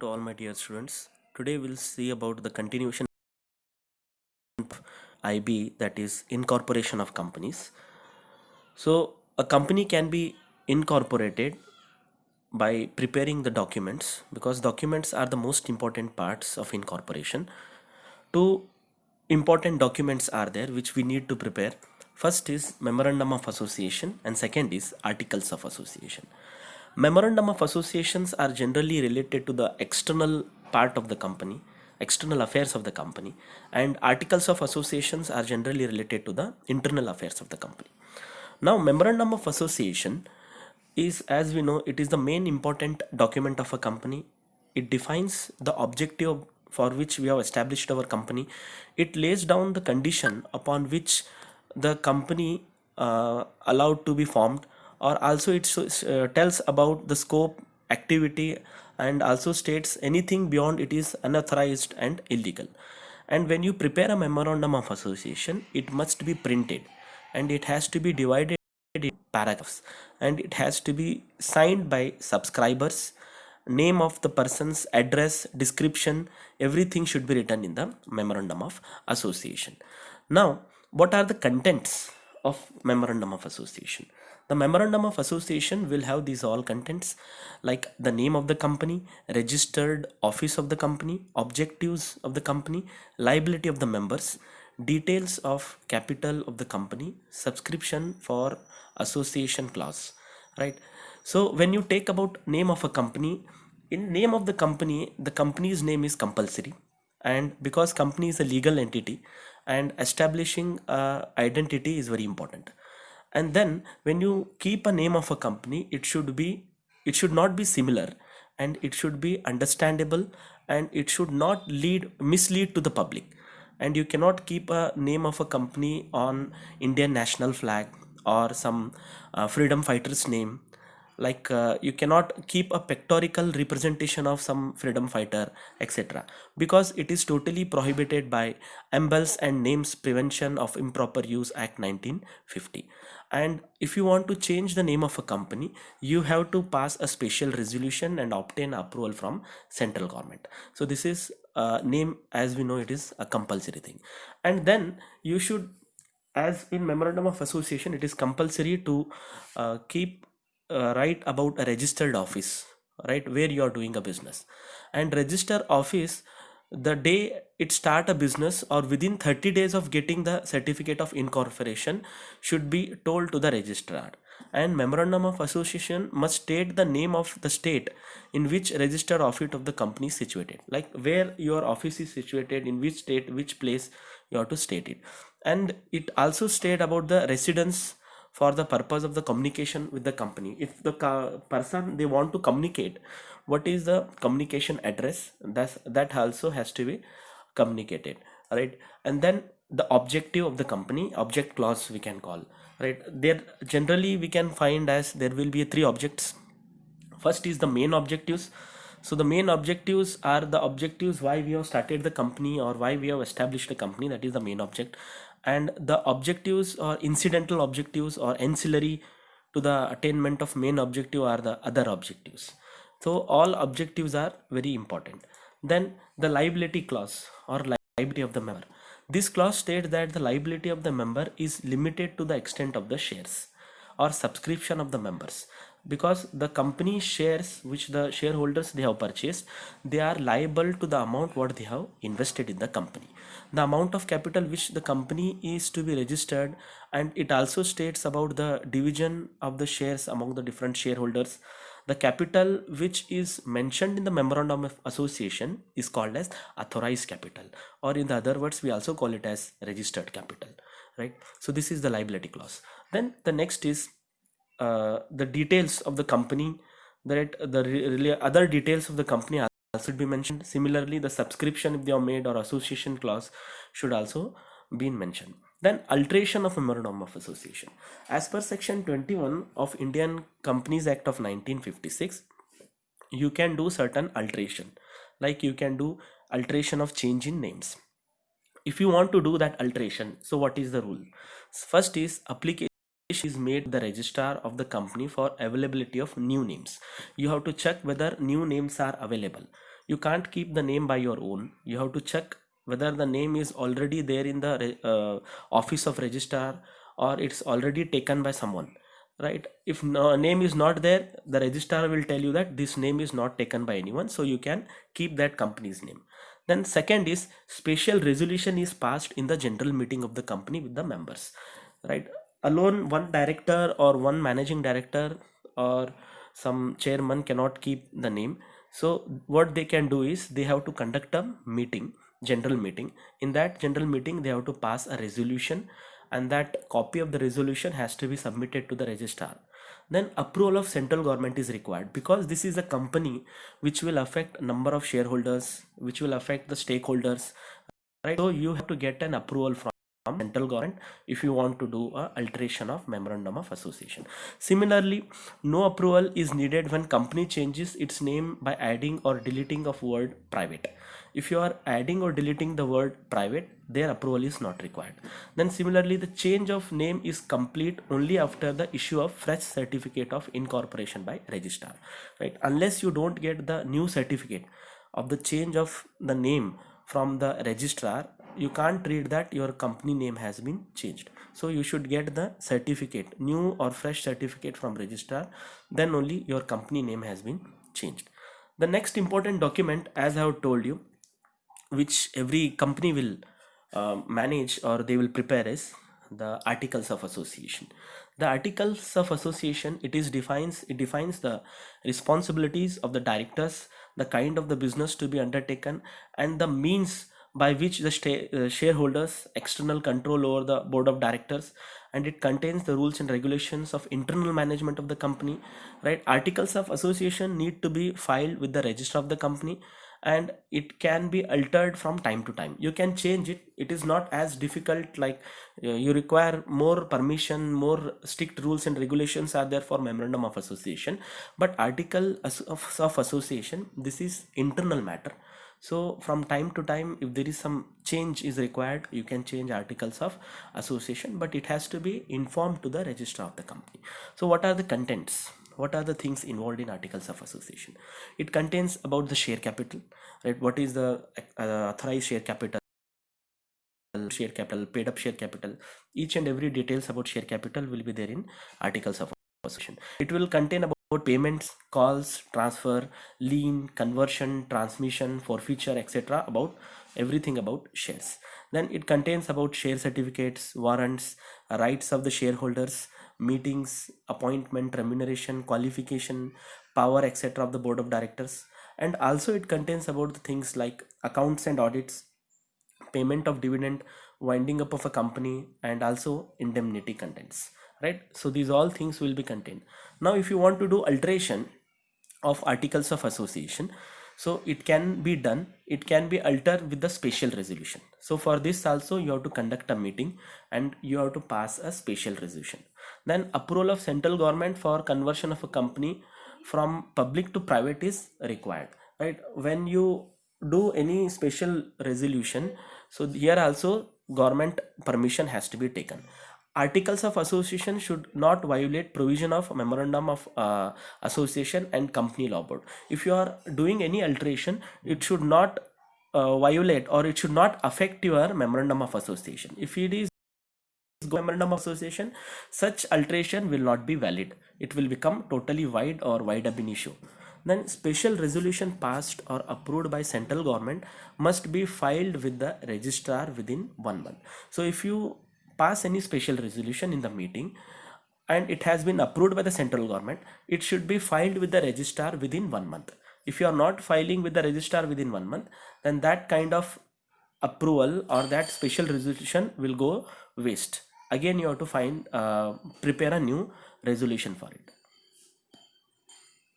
to all my dear students. Today we'll see about the continuation of IB, that is incorporation of companies. So a company can be incorporated by preparing the documents, because documents are the most important parts of incorporation. Two important documents are there which we need to prepare. First is memorandum of association and second is articles of association. Memorandum of associations are generally related to the external part of the company, external affairs of the company, and articles of associations are generally related to the internal affairs of the company. Now, memorandum of association is, as we know, it is the main important document of a company. It defines the objective for which we have established our company. It lays down the condition upon which the company allowed to be formed, or also it tells about the scope, activity, and also states anything beyond it is unauthorized and illegal. And when you prepare a memorandum of association, it must be printed and it has to be divided in paragraphs, and it has to be signed by subscribers. Name of the person's address, description, everything should be written in the memorandum of association. Now, what are the contents of memorandum of association? The memorandum of association will have these all contents, like the name of the company, registered office of the company, objectives of the company, liability of the members, details of capital of the company, subscription for association clause, right? So when you take about name of a company, in name of the company's name is compulsory, and because company is a legal entity and establishing identity is very important. And then when you keep a name of a company, it should not be similar, and it should be understandable, and it should not mislead to the public. And you cannot keep a name of a company on Indian national flag or some freedom fighters name. Like you cannot keep a pictorial representation of some freedom fighter, etc., because it is totally prohibited by Embells and Names Prevention of Improper Use Act 1950. And if you want to change the name of a company, you have to pass a special resolution and obtain approval from central government. So this is name, as we know, it is a compulsory thing. And then you should, as in memorandum of association, it is compulsory to keep write about a registered office, right, where you are doing a business. And register office, the day it start a business or within 30 days of getting the certificate of incorporation should be told to the registrar. And memorandum of association must state the name of the state in which registered office of the company is situated, like where your office is situated, in which state, which place, you have to state it. And it also state about the residence for the purpose of the communication with the company. If the person they want to communicate, what is the communication address, that also has to be communicated, right? And then the objective of the company, object clause we can call, right? There generally we can find as there will be three objects. First is the main objectives. So the main objectives are the objectives why we have started the company or why we have established a company, that is the main object. And the objectives or incidental objectives or ancillary to the attainment of main objective are the other objectives. So all objectives are very important. Then the liability clause or liability of the member. This clause states that the liability of the member is limited to the extent of the shares or subscription of the members, because the company shares which the shareholders they have purchased, they are liable to the amount what they have invested in the company, the amount of capital which the company is to be registered. And it also states about the division of the shares among the different shareholders. The capital which is mentioned in the memorandum of association is called as authorized capital, or in the other words we also call it as registered capital, right? So this is the liability clause. Then the next is the details of the company, that the other details of the company also should be mentioned. Similarly, the subscription if they are made or association clause should also be mentioned. Then alteration of memorandum of association. As per section 21 of Indian Companies Act of 1956, you can do certain alteration, like you can do alteration of change in names. If you want to do that alteration, so what is the rule? First is application is made to the registrar of the company for availability of new names. You have to check whether new names are available. you can't keep the name by your own. You have to check whether the name is already there in the office of registrar, or it's already taken by someone, right? If no, name is not there, the registrar will tell you that this name is not taken by anyone, so you can keep that company's name. Then second is special resolution is passed in the general meeting of the company with the members, right? Alone one director or one managing director or some chairman cannot keep the name. So what they can do is they have to conduct a meeting, general meeting. In that general meeting they have to pass a resolution, and that copy of the resolution has to be submitted to the registrar. Then approval of central government is required, because this is a company which will affect number of shareholders, which will affect the stakeholders, right? So you have to get an approval from central government if you want to do a alteration of memorandum of association. Similarly, no approval is needed when company changes its name by adding or deleting of word private. If you are adding or deleting the word private, their approval is not required. Then similarly, the change of name is complete only after the issue of fresh certificate of incorporation by registrar, right? Unless you don't get the new certificate of the change of the name from the registrar, you can't read that your company name has been changed. So you should get the certificate, new or fresh certificate from registrar, then only your company name has been changed. The next important document, as I have told you, which every company will manage or they will prepare, is the articles of association. The articles of association, it defines the responsibilities of the directors, the kind of the business to be undertaken, and the means by which the shareholders external control over the board of directors. And it contains the rules and regulations of internal management of the company, right? Articles of association need to be filed with the register of the company, and it can be altered from time to time. You can change it. It is not as difficult, like you require more permission, more strict rules and regulations are there for memorandum of association. But of association, this is internal matter. So from time to time, if there is some change is required, you can change articles of association, but it has to be informed to the registrar of the company. So what are the contents? What are the things involved in articles of association? It contains about the share capital, right? What is the authorized share capital, paid up share capital? Each and every details about share capital will be there in articles of association. It will contain about payments, calls, transfer, lien, conversion, transmission, forfeiture, etc. About everything about shares. Then it contains about share certificates, warrants, rights of the shareholders, meetings, appointment, remuneration, qualification, power, etc. of the board of directors. And also it contains about the things like accounts and audits, payment of dividend, winding up of a company, and also indemnity contents, right? So these all things will be contained. Now if you want to do alteration of articles of association, so it can be done, it can be altered with the special resolution. So for this also you have to conduct a meeting and you have to pass a special resolution. Then approval of central government for conversion of a company from public to private is required, right? When you do any special resolution, so here also government permission has to be taken. Articles of association should not violate provision of memorandum of association and company law board. If you are doing any alteration, it should not violate, or it should not affect your memorandum of association. If it is memorandum of association, such alteration will not be valid. It will become totally void or void ab initio. Then special resolution passed or approved by central government must be filed with the registrar within 1 month. So if you pass any special resolution in the meeting and it has been approved by the central government, it should be filed with the registrar within 1 month. If you are not filing with the registrar within 1 month, then that kind of approval or that special resolution will go waste. Again you have to prepare a new resolution for it.